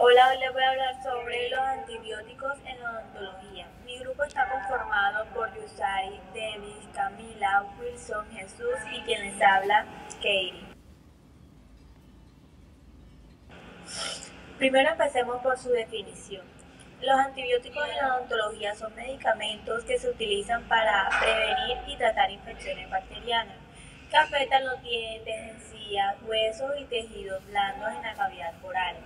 Hola, hoy les voy a hablar sobre los antibióticos en la odontología. Mi grupo está conformado por Yusari, Davis, Camila, Wilson, Jesús y quien les habla, Katie. Primero empecemos por su definición. Los antibióticos en la odontología son medicamentos que se utilizan para prevenir y tratar infecciones bacterianas que afectan los dientes, encías, huesos y tejidos blandos en la cavidad oral.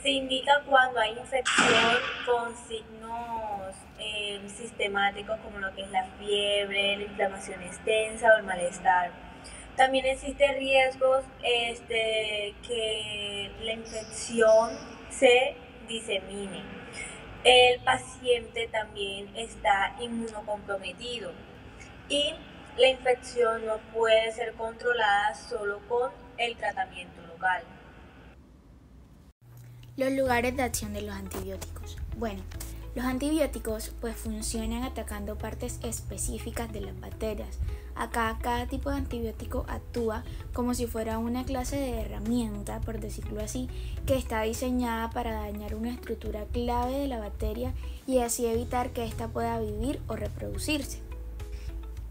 Se indica cuando hay infección con signos sistemáticos como lo que es la fiebre, la inflamación extensa o el malestar. También existen riesgos que la infección se disemine. El paciente también está inmunocomprometido y la infección no puede ser controlada solo con el tratamiento local. Los lugares de acción de los antibióticos. Bueno, los antibióticos pues funcionan atacando partes específicas de las bacterias. Acá cada tipo de antibiótico actúa como si fuera una clase de herramienta, por decirlo así, que está diseñada para dañar una estructura clave de la bacteria y así evitar que ésta pueda vivir o reproducirse.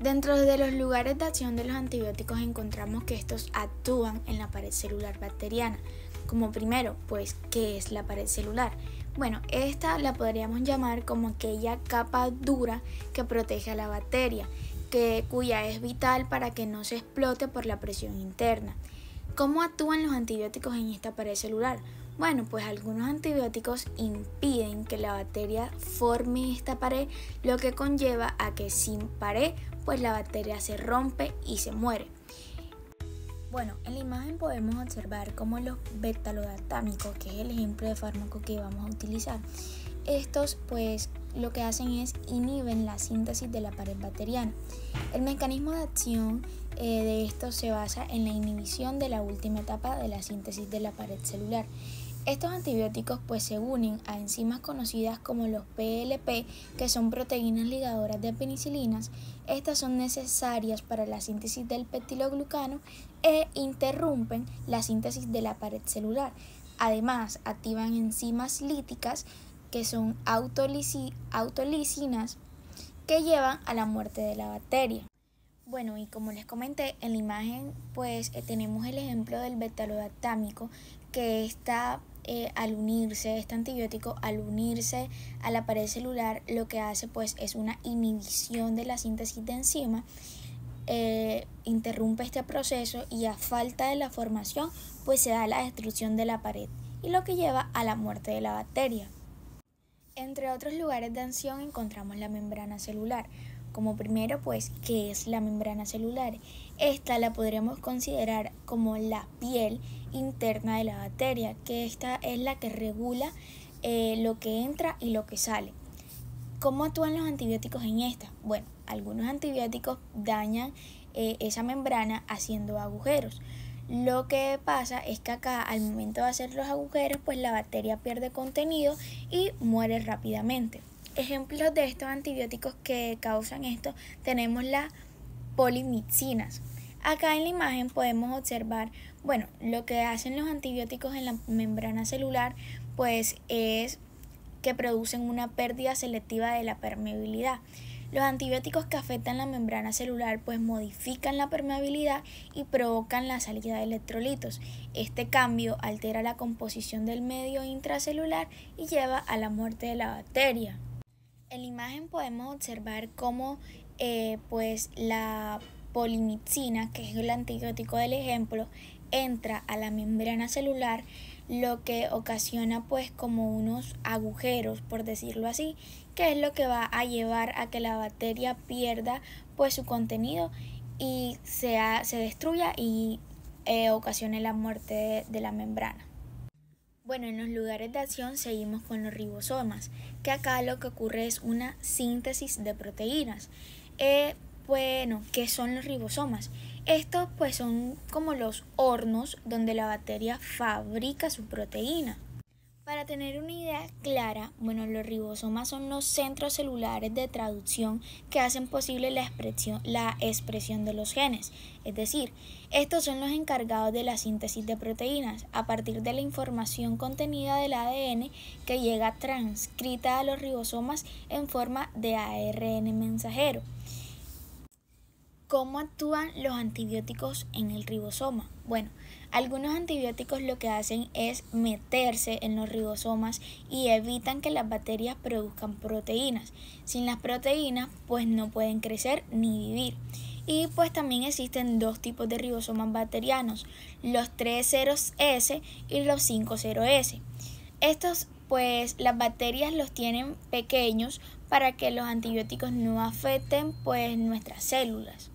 Dentro de los lugares de acción de los antibióticos encontramos que estos actúan en la pared celular bacteriana. Como primero, pues, ¿qué es la pared celular? Bueno, esta la podríamos llamar como aquella capa dura que protege a la bacteria, cuya es vital para que no se explote por la presión interna. ¿Cómo actúan los antibióticos en esta pared celular? Bueno, pues algunos antibióticos impiden que la bacteria forme esta pared, lo que conlleva a que sin pared, pues la bacteria se rompe y se muere. Bueno, en la imagen podemos observar cómo los beta-lactámicos, que es el ejemplo de fármaco que vamos a utilizar, estos pues lo que hacen es inhiben la síntesis de la pared bacteriana. El mecanismo de acción de esto se basa en la inhibición de la última etapa de la síntesis de la pared celular. Estos antibióticos pues se unen a enzimas conocidas como los PLP, que son proteínas ligadoras de penicilinas. Estas son necesarias para la síntesis del peptidoglucano e interrumpen la síntesis de la pared celular. Además, activan enzimas líticas que son autolisinas que llevan a la muerte de la bacteria. Bueno, y como les comenté, en la imagen pues tenemos el ejemplo del beta-lactámico que está este antibiótico al unirse a la pared celular lo que hace pues es una inhibición de la síntesis de enzima, interrumpe este proceso y a falta de la formación pues se da la destrucción de la pared y lo que lleva a la muerte de la bacteria. Entre otros lugares de acción encontramos la membrana celular. Como primero, pues, ¿qué es la membrana celular? Esta la podríamos considerar como la piel interna de la bacteria, que esta es la que regula lo que entra y lo que sale. ¿Cómo actúan los antibióticos en esta? Bueno, algunos antibióticos dañan esa membrana haciendo agujeros. Lo que pasa es que acá al momento de hacer los agujeros, pues la bacteria pierde contenido y muere rápidamente. Ejemplos de estos antibióticos que causan esto tenemos las polimixinas. Acá en la imagen podemos observar, bueno, lo que hacen los antibióticos en la membrana celular pues es que producen una pérdida selectiva de la permeabilidad. Los antibióticos que afectan la membrana celular pues modifican la permeabilidad y provocan la salida de electrolitos. Este cambio altera la composición del medio intracelular y lleva a la muerte de la bacteria. En la imagen podemos observar cómo pues la polimixina, que es el antibiótico del ejemplo, entra a la membrana celular, lo que ocasiona pues como unos agujeros, por decirlo así, que es lo que va a llevar a que la bacteria pierda pues su contenido y se destruya y ocasione la muerte de la membrana. Bueno, en los lugares de acción seguimos con los ribosomas, que acá lo que ocurre es una síntesis de proteínas. Bueno, ¿qué son los ribosomas? Estos pues son como los hornos donde la bacteria fabrica su proteína. Para tener una idea clara, los ribosomas son los centros celulares de traducción que hacen posible la expresión de los genes. Es decir, estos son los encargados de la síntesis de proteínas a partir de la información contenida del ADN que llega transcrita a los ribosomas en forma de ARN mensajero. ¿Cómo actúan los antibióticos en el ribosoma? Algunos antibióticos lo que hacen es meterse en los ribosomas y evitan que las bacterias produzcan proteínas. Sin las proteínas, pues no pueden crecer ni vivir. Y pues también existen dos tipos de ribosomas bacterianos, los 3,0S y los 5,0S. Estos pues las bacterias los tienen pequeños para que los antibióticos no afecten pues nuestras células.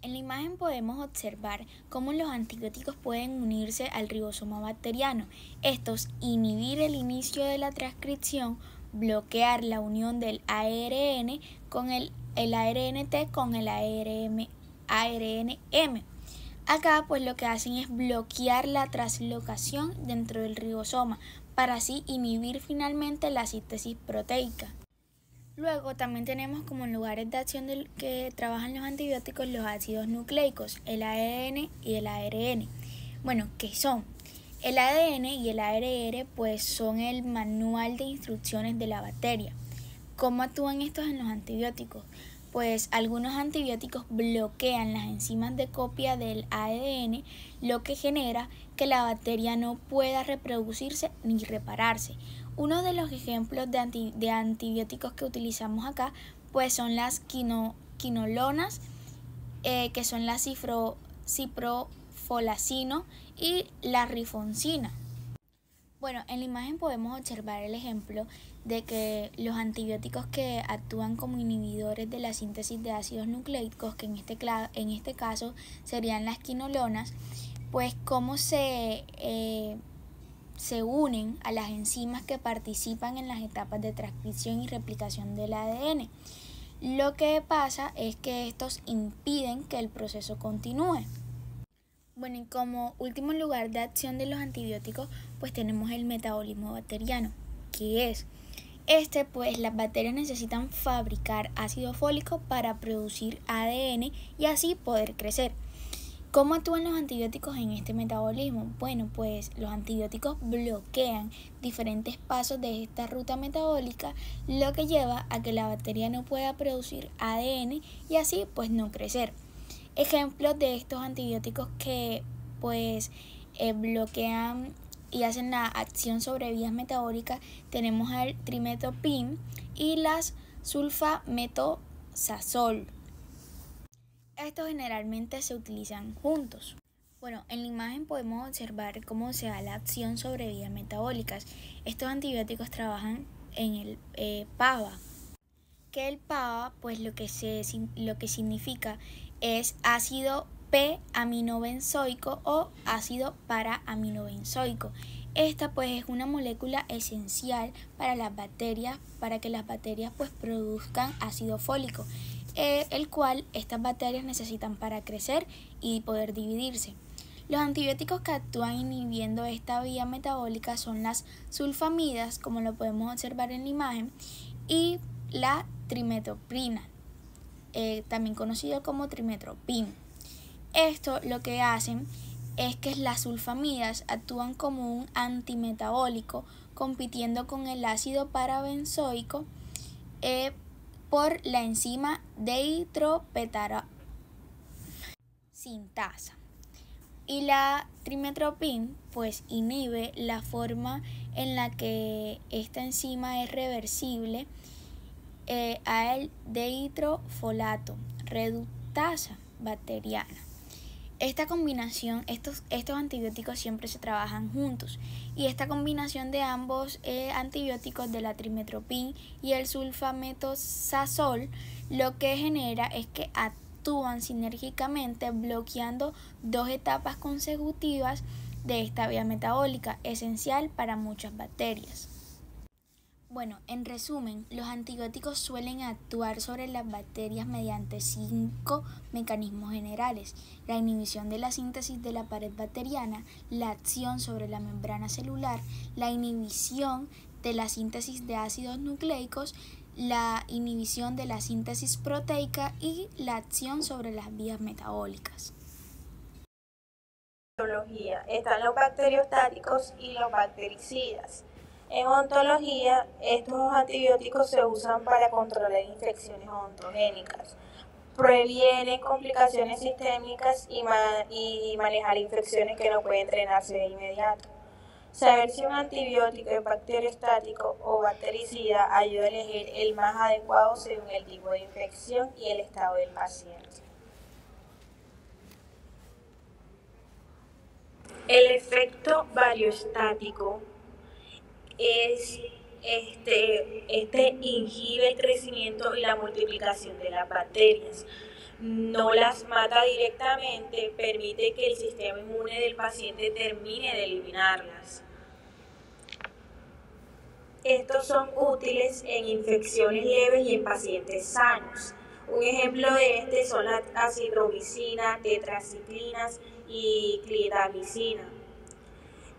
En la imagen podemos observar cómo los antibióticos pueden unirse al ribosoma bacteriano. Estos inhibir el inicio de la transcripción, bloquear la unión del ARN con el ARNT con el ARNM. Acá pues lo que hacen es bloquear la translocación dentro del ribosoma para así inhibir finalmente la síntesis proteica. Luego también tenemos como lugares de acción que trabajan los antibióticos los ácidos nucleicos, el ADN y el ARN. ¿Qué son? El ADN y el ARN pues son el manual de instrucciones de la bacteria. ¿Cómo actúan estos en los antibióticos? Pues algunos antibióticos bloquean las enzimas de copia del ADN, lo que genera que la bacteria no pueda reproducirse ni repararse. Uno de los ejemplos de antibióticos que utilizamos acá pues son las quinolonas, que son la ciprofloxacino y la rifampicina. En la imagen podemos observar el ejemplo de que los antibióticos que actúan como inhibidores de la síntesis de ácidos nucleicos, que en este caso serían las quinolonas, pues cómo se unen a las enzimas que participan en las etapas de transcripción y replicación del ADN. Lo que pasa es que estos impiden que el proceso continúe. Y como último lugar de acción de los antibióticos, pues tenemos el metabolismo bacteriano. ¿Qué es? Pues las bacterias necesitan fabricar ácido fólico para producir ADN y así poder crecer. ¿Cómo actúan los antibióticos en este metabolismo? Pues los antibióticos bloquean diferentes pasos de esta ruta metabólica, lo que lleva a que la bacteria no pueda producir ADN y así pues no crecer. Ejemplos de estos antibióticos que pues bloquean y hacen la acción sobre vías metabólicas tenemos el trimethoprim y las sulfametazol. Estos generalmente se utilizan juntos. En la imagen podemos observar cómo se da la acción sobre vías metabólicas. Estos antibióticos trabajan en el PABA. Que el PABA pues lo que significa es ácido P-aminobenzoico o ácido para-aminobenzoico. Esta pues es una molécula esencial para las bacterias, para que las bacterias pues produzcan ácido fólico, el cual estas bacterias necesitan para crecer y poder dividirse. Los antibióticos que actúan inhibiendo esta vía metabólica son las sulfamidas, como lo podemos observar en la imagen, y la trimetoprina, también conocido como trimethoprim. Esto lo que hacen es que las sulfamidas actúan como un antimetabólico, compitiendo con el ácido parabenzoico por la enzima dehidropterosinasa. Y la trimethoprim pues inhibe la forma en la que esta enzima es reversible al dehidrofolato reductasa bacteriana. Esta combinación, estos antibióticos siempre se trabajan juntos y esta combinación de ambos antibióticos, de la trimethoprim y el sulfametazol, lo que genera es que actúan sinérgicamente bloqueando dos etapas consecutivas de esta vía metabólica esencial para muchas bacterias. Bueno, en resumen, los antibióticos suelen actuar sobre las bacterias mediante 5 mecanismos generales: la inhibición de la síntesis de la pared bacteriana, la acción sobre la membrana celular, la inhibición de la síntesis de ácidos nucleicos, la inhibición de la síntesis proteica y la acción sobre las vías metabólicas. Están los bacteriostáticos y los bactericidas. En ontología, estos antibióticos se usan para controlar infecciones ontogénicas, previenen complicaciones sistémicas y manejar infecciones que no pueden drenarse de inmediato. Saber si un antibiótico es bacteriostático o bactericida ayuda a elegir el más adecuado según el tipo de infección y el estado del paciente. El efecto variostático este inhibe el crecimiento y la multiplicación de las bacterias. No las mata directamente, permite que el sistema inmune del paciente termine de eliminarlas. Estos son útiles en infecciones leves y en pacientes sanos. Un ejemplo de son la acitromicina, tetraciclinas y clindamicina.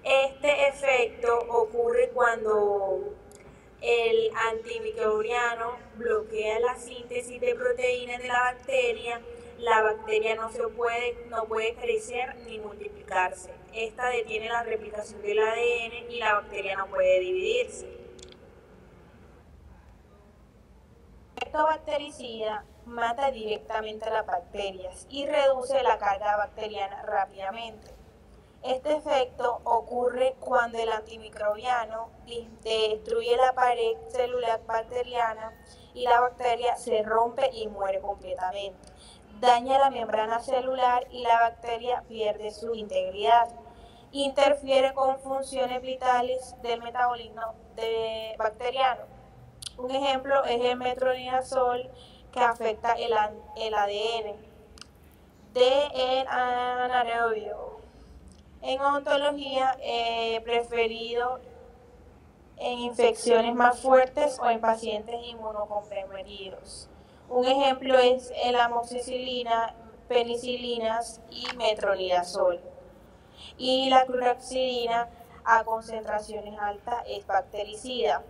Este efecto ocurre cuando el antimicrobiano bloquea la síntesis de proteínas de la bacteria no puede crecer ni multiplicarse. Esta detiene la replicación del ADN y la bacteria no puede dividirse. El efecto bactericida mata directamente a las bacterias y reduce la carga bacteriana rápidamente. Este efecto ocurre cuando el antimicrobiano destruye la pared celular bacteriana y la bacteria se rompe y muere completamente. Daña la membrana celular y la bacteria pierde su integridad. Interfiere con funciones vitales del metabolismo bacteriano. Un ejemplo es el metronidazol, que afecta el ADN del anaerobio. En ontología, preferido en infecciones más fuertes o en pacientes inmunocomprometidos. Un ejemplo es el amoxicilina, penicilinas y metronidazol. Y la cloroxidina a concentraciones altas es bactericida.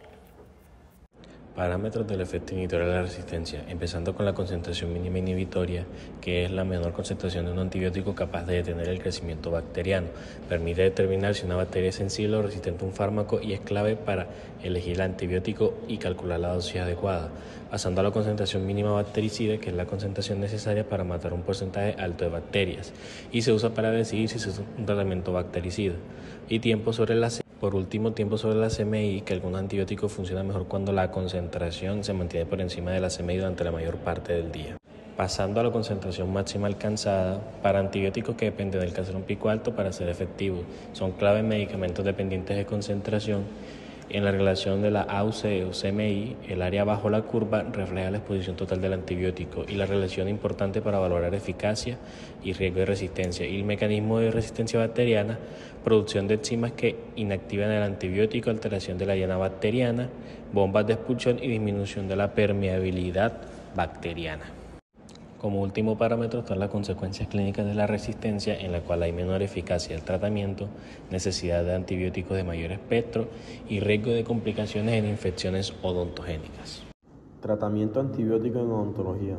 Parámetros del efecto inhibitorio de la resistencia, empezando con la concentración mínima inhibitoria, que es la menor concentración de un antibiótico capaz de detener el crecimiento bacteriano. Permite determinar si una bacteria es sensible o resistente a un fármaco y es clave para elegir el antibiótico y calcular la dosis adecuada. Pasando a la concentración mínima bactericida, que es la concentración necesaria para matar un porcentaje alto de bacterias, y se usa para decidir si es un tratamiento bactericida. Y Por último, tiempo sobre la CMI, que algún antibiótico funciona mejor cuando la concentración se mantiene por encima de la CMI durante la mayor parte del día. Pasando a la concentración máxima alcanzada, para antibióticos que dependen del caseína pico alto para ser efectivos, son clave en medicamentos dependientes de concentración. En la relación de la AUC o CMI, el área bajo la curva refleja la exposición total del antibiótico y la relación importante para valorar eficacia y riesgo de resistencia. Y el mecanismo de resistencia bacteriana, producción de enzimas que inactivan el antibiótico, alteración de la diana bacteriana, bombas de expulsión y disminución de la permeabilidad bacteriana. Como último parámetro están las consecuencias clínicas de la resistencia, en la cual hay menor eficacia del tratamiento, necesidad de antibióticos de mayor espectro y riesgo de complicaciones en infecciones odontogénicas. Tratamiento antibiótico en odontología.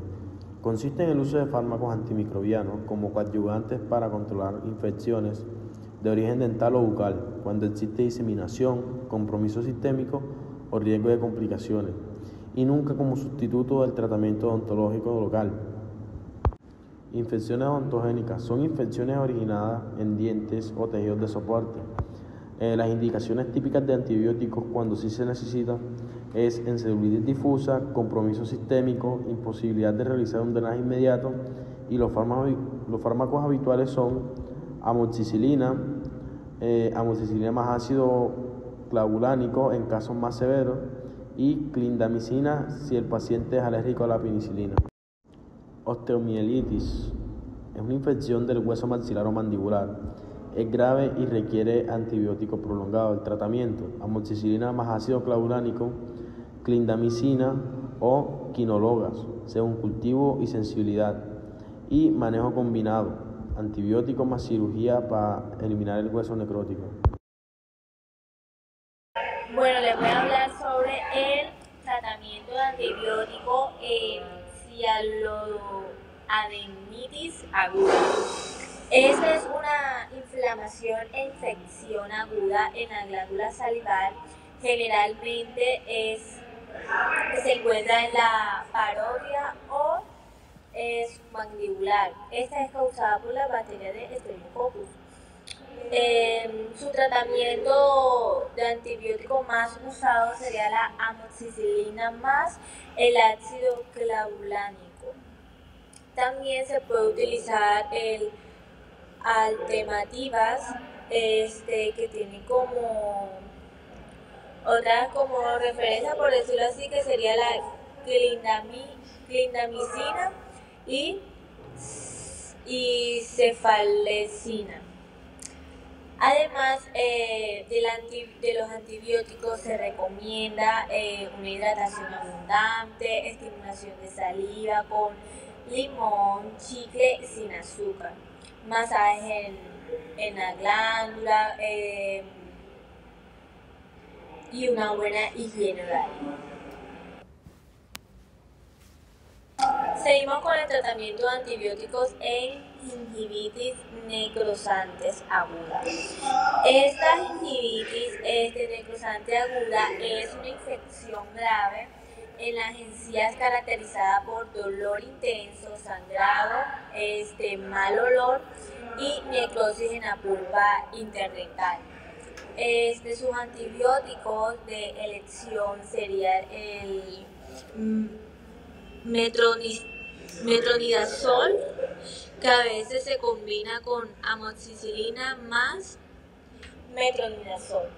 Consiste en el uso de fármacos antimicrobianos como coadyuvantes para controlar infecciones de origen dental o bucal, cuando existe diseminación, compromiso sistémico o riesgo de complicaciones, y nunca como sustituto del tratamiento odontológico local. Infecciones odontogénicas son infecciones originadas en dientes o tejidos de soporte. Las indicaciones típicas de antibióticos cuando sí se necesita es en celulitis difusa, compromiso sistémico, imposibilidad de realizar un drenaje inmediato, y los fármacos habituales son amoxicilina, amoxicilina más ácido clavulánico en casos más severos, y clindamicina si el paciente es alérgico a la penicilina. Osteomielitis es una infección del hueso maxilar o mandibular Es grave y requiere antibiótico prolongado. El tratamiento: amoxicilina más ácido clavulánico, clindamicina o quinologas, según cultivo y sensibilidad. Y manejo combinado: antibiótico más cirugía para eliminar el hueso necrótico. Bueno, les voy a hablar sobre el tratamiento de antibiótico en cialoadenitis aguda. Esta es una inflamación e infección aguda en la glándula salival. Generalmente se encuentra en la parodia o submandibular. Esta es causada por la bacteria de Staphylococcus. Su tratamiento de antibiótico más usado sería la amoxicilina más el ácido clavulánico. También se puede utilizar el alternativas que tiene como referencia, por decirlo así, que sería la clindamicina y cefalecina. Además de los antibióticos se recomienda una hidratación abundante, estimulación de saliva con limón, chicle sin azúcar, masajes en la glándula y una buena higiene oral. Seguimos con el tratamiento de antibióticos en gingivitis necrosantes aguda. Esta gingivitis necrosante aguda es una infección grave en las encías caracterizada por dolor intenso, sangrado, mal olor y necrosis en la pulpa interdental. Sus antibióticos de elección serían el metronidazol, que a veces se combina con amoxicilina más metronidazol.